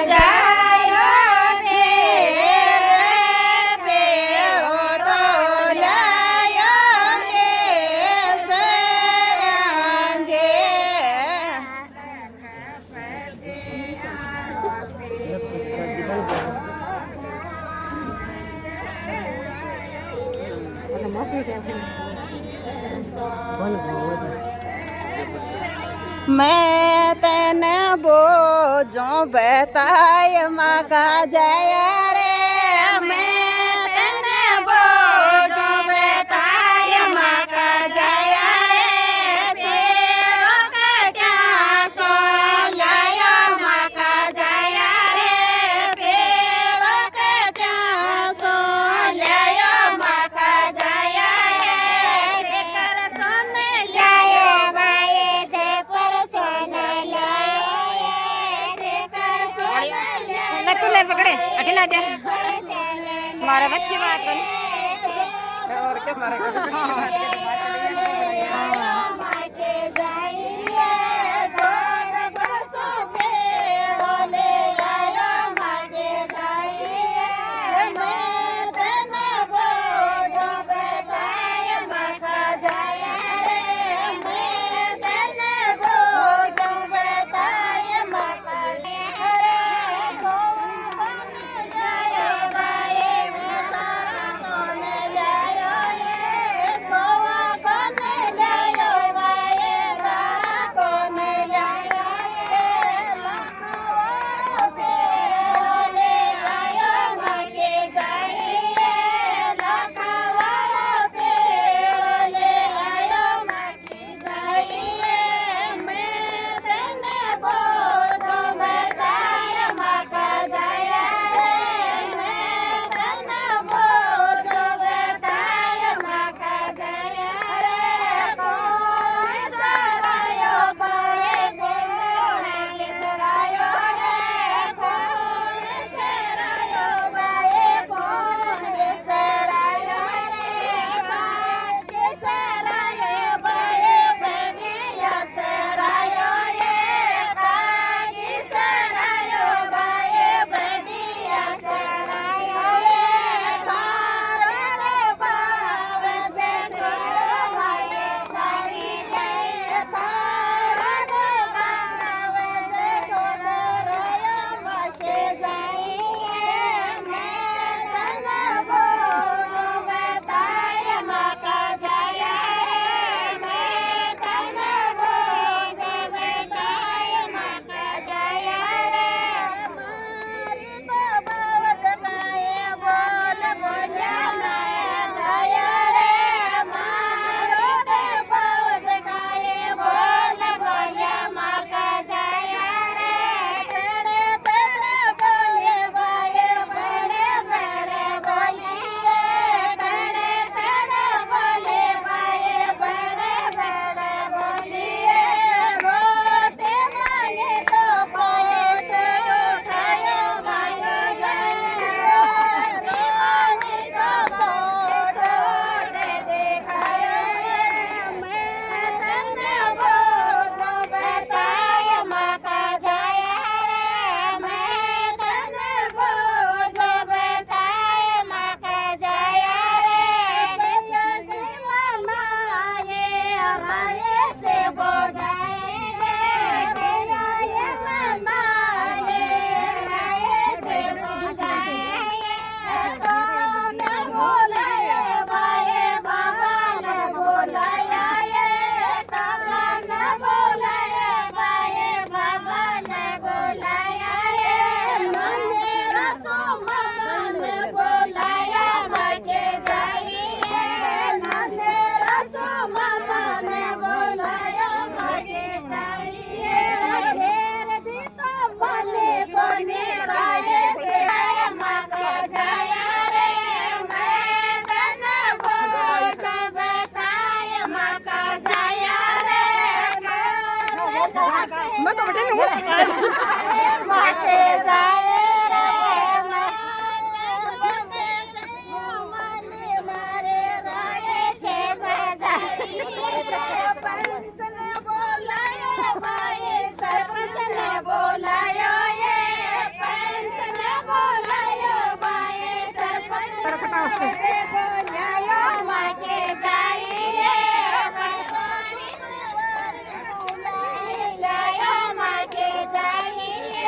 जायो ढेर पेड़ो तो लायो केसरांजे मैं तेने बोझो बताय माका जय रे मैं तेने बोझो बताय माका जय रे चेड़ो कट्या सो लायो माका जय रे पेड़ो कट्या सो लायो माका जय रे कर सोने लायो बाए जे पर सोना लायो से कर सोना लायो तू ले पकड़े अठी ला जा मारा बस की बात कर और क्या मारा माके जाइए जोर बरसो पेड़ो ले आयो माके जाइए मैं तेने बोझो बताय माका जाय रे मैं तेने बोझो बताय माका रे सोवन जायो बाए तारा कोने जायो ये सोवा कोने जायो ન્યાય માટે જઈએ ન્યાય માટે જઈએ